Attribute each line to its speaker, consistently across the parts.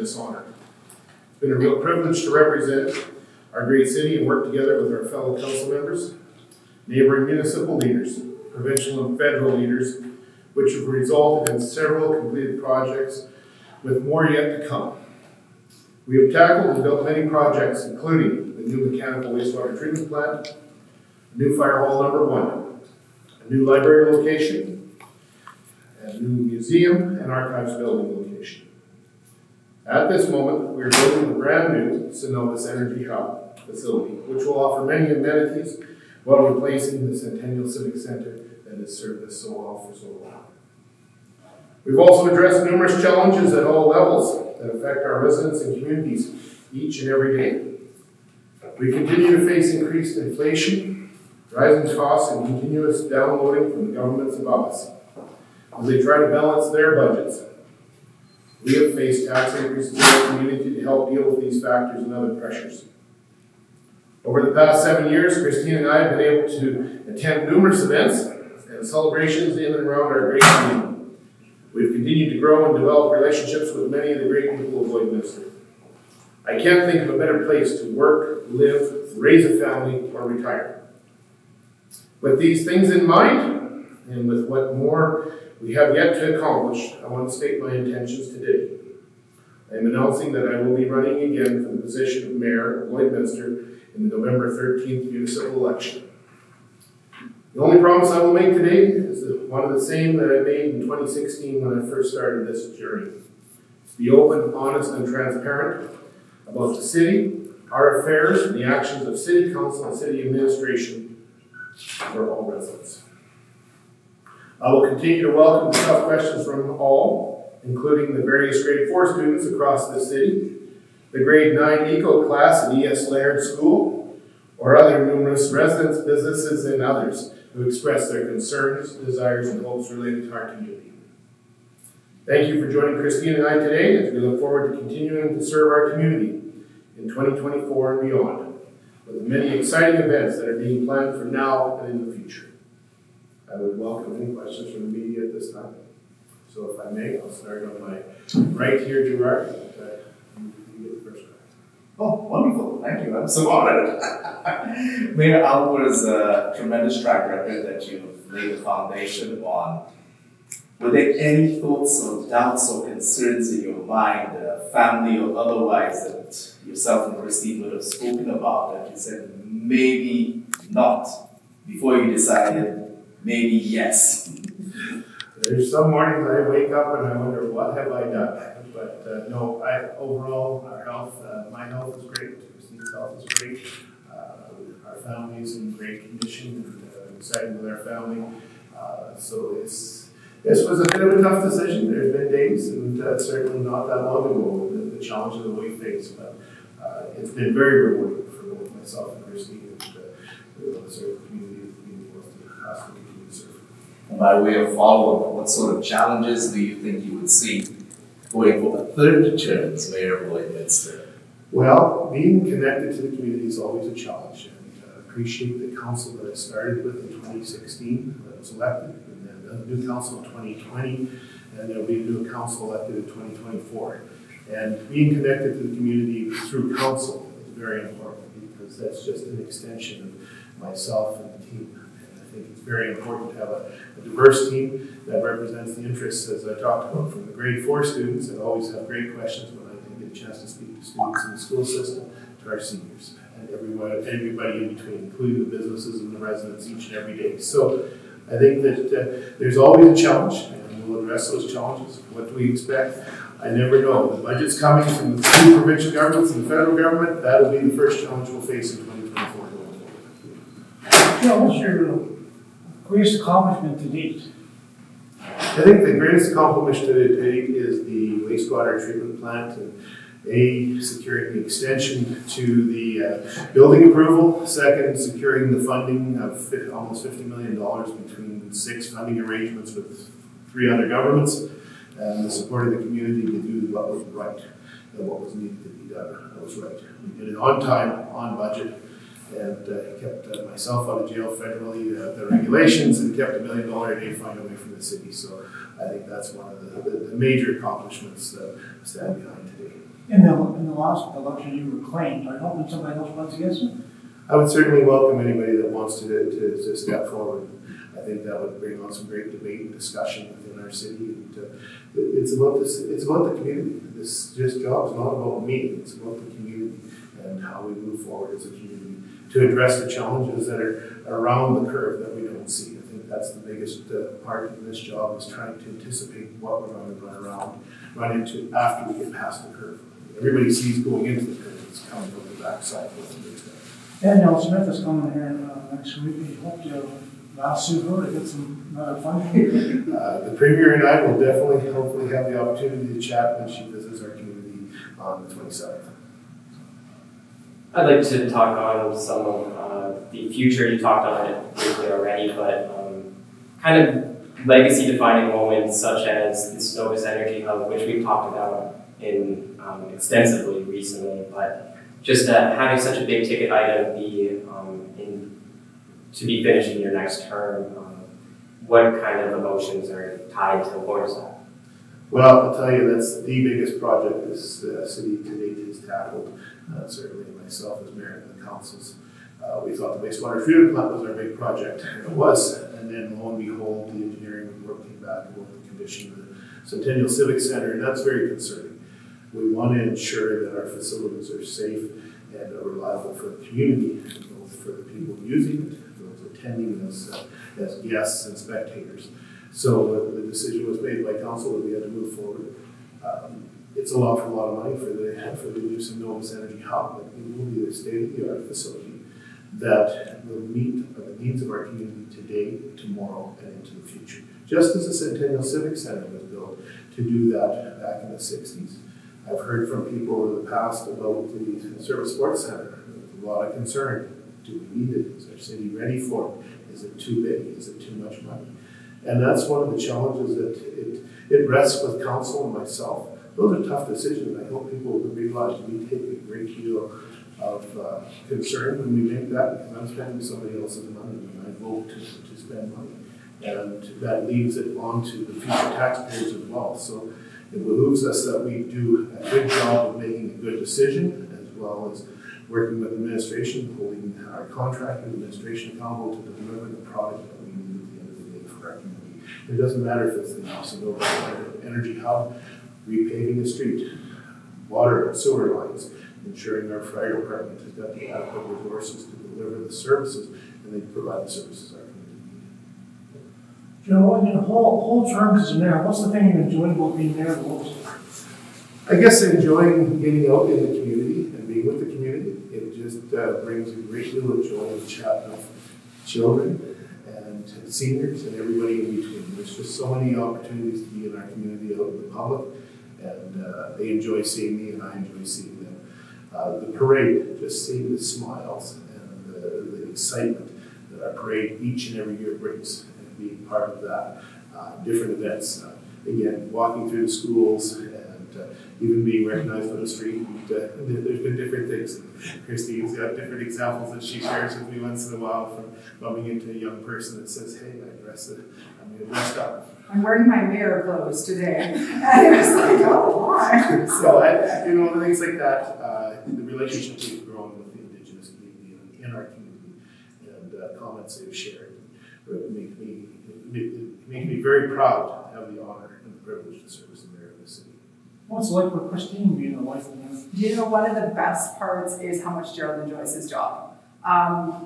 Speaker 1: this honor. It's been a real privilege to represent our great city and work together with our fellow council members, neighboring municipal leaders, provincial and federal leaders, which have resulted in several completed projects with more yet to come. We have tackled and built many projects, including the new mechanical wastewater treatment plant, new fire hall number 1, a new library location, a new museum and archives building location. At this moment, we are building a brand new Synovus Energy Hub facility, which will offer many amenities while replacing the Centennial Civic Center that has served us so well for so long. We've also addressed numerous challenges at all levels that affect our residents and communities each and every day. We continue to face increased inflation, rising costs, and continuous downloading from the governments above us as they try to balance their budgets. We have faced tax increases in our community to help deal with these factors and other pressures. Over the past 7 years, Christine and I have been able to attend numerous events and celebrations in and around our great community. We've continued to grow and develop relationships with many of the great people of Lloydminster. I can't think of a better place to work, live, raise a family, or retire. With these things in mind, and with what more we have yet to accomplish, I want to state my intentions today. I am announcing that I will be running again for the position of Mayor of Lloydminster in the November 13th municipal election. The only promise I will make today is one of the same that I made in 2016 when I first started this journey. To be open, honest, and transparent about the city, our affairs, and the actions of City Council and City Administration for all residents. I will continue to welcome tough questions from all, including the various grade 4 students across the city, the grade 9 eco class at E.S. Laird School, or other numerous residents, businesses, and others who express their concerns, desires, and hopes related to our community. Thank you for joining Christine and I today as we look forward to continuing to serve our community in 2024 and beyond, with many exciting events that are being planned for now and in the future. I would welcome any questions from the media at this time. So if I may, I'll start on my right here, Gerard. You get the first one.
Speaker 2: Oh, wonderful. Thank you. I'm so honored. Mayor Aalbers, a tremendous track record that you've laid the foundation on. Were there any thoughts or doubts or concerns in your mind, family or otherwise, that yourself and Christine would have spoken about that you said maybe not before you decided maybe yes?
Speaker 1: There's some mornings I wake up and I wonder, what have I done? But no, overall, our health, my health is great, Christine's health is great. Our family is in great condition, and I'm excited with our family. So this was a bit of a tough decision. There's been days, and certainly not that long ago, the challenges that we faced. But it's been very rewarding for both myself and Christine, and we want to serve the community to ask to continue to serve.
Speaker 2: And by way of follow-up, what sort of challenges do you think you would see going for the third term as Mayor of Lloydminster?
Speaker 1: Well, being connected to the community is always a challenge, and I appreciate the council that I started with in 2016 that was elected, and then the new council in 2020, and there'll be a new council elected in 2024. And being connected to the community through council is very important, because that's just an extension of myself and the team. And I think it's very important to have a diverse team that represents the interests, as I talked about, from the grade 4 students that always have great questions when I can get a chance to speak to students in the school system, to our seniors, and everybody in between, including the businesses and the residents each and every day. So I think that there's always a challenge, and we'll address those challenges. What do we expect? I never know. The budget's coming from the 2 provincial governments and the federal government. That'll be the first challenge we'll face in 2024.
Speaker 3: What's your greatest accomplishment to date?
Speaker 1: I think the greatest accomplishment to date is the wastewater treatment plant, and securing the extension to the building approval. Second, securing the funding of almost $50 million between 6 funding arrangements with 3 other governments, and the support of the community to do what was right and what was needed to be done. That was right. We did it on time, on budget, and kept myself out of jail federally, the regulations, and kept $1 million a day fine away from the city. So I think that's one of the major accomplishments that I stand behind today.
Speaker 3: In the last election, you were claimed. I hope that somebody else runs against you.
Speaker 1: I would certainly welcome anybody that wants to step forward. I think that would bring on some great debate and discussion within our city. And, it's about this. It's about the community. This job is not about me. It's about the community and how we move forward as a community to address the challenges that are around the curve that we don't see. I think that's the biggest part of this job, is trying to anticipate what we're going to run into after we get past the curve. Everybody sees going into the curve. It's coming over the backside.
Speaker 3: Daniel Smith is coming here next week. We hope to lasso her to get some funding.
Speaker 1: The Premier and I will definitely, hopefully, have the opportunity to chat when she visits our community on the 27th.
Speaker 4: I'd like to talk on some of the future. You talked on it briefly already, but kind of legacy-defining moments such as the Cenovus Energy Hub, which we've talked about in extensively recently, but just having such a big ticket item to be finished in your next term, what kind of emotions are tied towards that?
Speaker 1: Well, I'll tell you, that's the biggest project this city to date has tackled. Certainly myself as mayor and the councils. We thought the wastewater treatment plant was our big project, and it was. And then lo and behold, the engineering report came back about the condition of the Centennial Civic Center, and that's very concerning. We want to ensure that our facilities are safe and reliable for the community, both for the people using it, those attending as guests and spectators. So the decision was made by council that we had to move forward. It's a lot of money for the use of Cenovus Energy Hub, but it will be a state-of-the-art facility that will meet the needs of our community today, tomorrow, and into the future. Just as the Centennial Civic Center was built to do that back in the 60s. I've heard from people in the past about the Service Sports Center. There's a lot of concern. Do we need it? Is our city ready for it? Is it too big? Is it too much money? And that's one of the challenges that it rests with council and myself. Those are tough decisions. I hope people will realize we take a great deal of concern when we make that, because I'm spending somebody else's money when I vote to spend money. And that leaves it on to the future taxpayers as well. So it behooves us that we do a good job of making a good decision, as well as working with administration, holding our contractor administration accountable to deliver the product that we need at the end of the day for our community. It doesn't matter if it's the Cenovus Energy Hub, repaving the street, water and sewer lines, ensuring our fire department has got the adequate resources to deliver the services, and they provide the services our community needs.
Speaker 3: Joe, in your whole term as mayor, what's the thing you enjoy about being mayor the most?
Speaker 1: I guess enjoying getting out in the community and being with the community. It just brings a great deal of joy and chat with children and seniors and everybody in between. There's just so many opportunities to be in our community, out in the public, and they enjoy seeing me and I enjoy seeing them. The parade, just seeing the smiles and the excitement that our parade each and every year brings, and being part of that. Different events, again, walking through the schools and even being recognized on the street. There's been different things. Christine's got different examples that she shares with me once in a while, from bumping into a young person that says, "Hey, I'm dressed up."
Speaker 5: I'm wearing my mayor clothes today. And it was like, oh, why?
Speaker 1: So, things like that, the relationship we've grown with the Indigenous community in our community, and comments they've shared make me very proud to have the honor and the privilege to serve as the mayor of the city.
Speaker 3: What's it like for Christine being a wife of mayor?
Speaker 5: You know, one of the best parts is how much Gerald enjoys his job.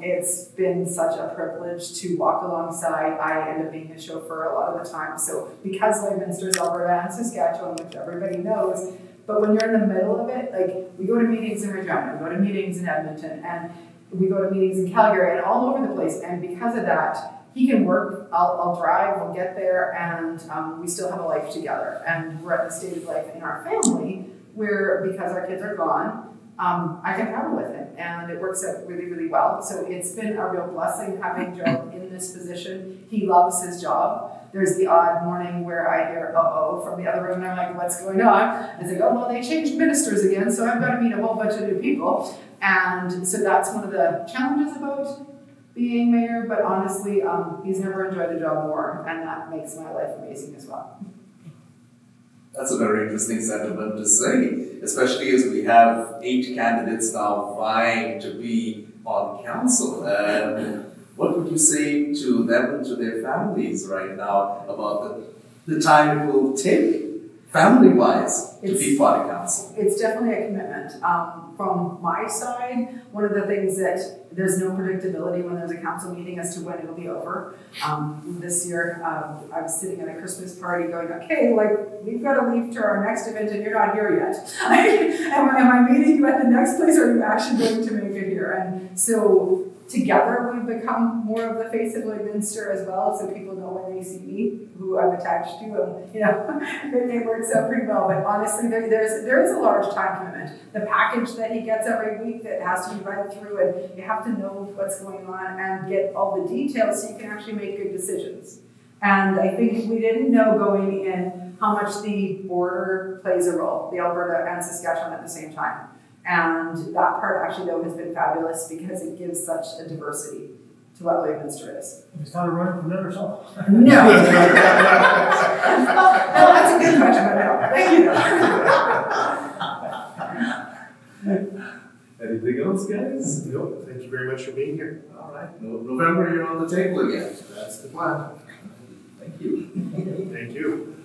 Speaker 5: It's been such a privilege to walk alongside. I end up being his chauffeur a lot of the time. So because Lloydminster's Alberta and Saskatchewan, which everybody knows, but when you're in the middle of it, like we go to meetings in Regina, we go to meetings in Edmonton, and we go to meetings in Calgary and all over the place. And because of that, he can work, I'll drive, we'll get there, and we still have a life together. And we're at the stage of life in our family where, because our kids are gone, I can travel with him, and it works out really, really well. So it's been a real blessing having Gerald in this position. He loves his job. There's the odd morning where I hear uh-oh from the other room, and I'm like, what's going on? I say, oh, well, they changed ministers again, so I've got to meet a whole bunch of new people. And so that's one of the challenges about being mayor, but honestly, he's never enjoyed the job more, and that makes my life amazing as well.
Speaker 2: That's a very interesting sentiment to say, especially as we have 8 candidates now vying to be on council. What would you say to them and to their families right now about the time it will take, family-wise, to be part of council?
Speaker 5: It's definitely a commitment. From my side, one of the things that there's no predictability when there's a council meeting as to when it'll be over. This year, I was sitting at a Christmas party going, okay, like, we've got to leave to our next event and you're not here yet. am I meeting you at the next place, or are you actually going to make it here? And so together we've become more of the face of Lloydminster as well, so people know when they see me who I'm attached to, and it works out pretty well. But honestly, there is a large time commitment. The package that he gets every week that has to be read through, and you have to know what's going on and get all the details so you can actually make good decisions. And I think we didn't know going in how much the border plays a role, the Alberta and Saskatchewan at the same time. And that part actually, though, has been fabulous because it gives such a diversity to what Lloydminster is.
Speaker 3: Have you started running for mayor yourself?
Speaker 5: No. Well, that's a good question, but no. Thank you.
Speaker 2: Anything else, guys?
Speaker 1: Nope, thank you very much for being here.
Speaker 2: All right, November, you're on the table again.
Speaker 1: That's the plan.
Speaker 2: Thank you.
Speaker 1: Thank you.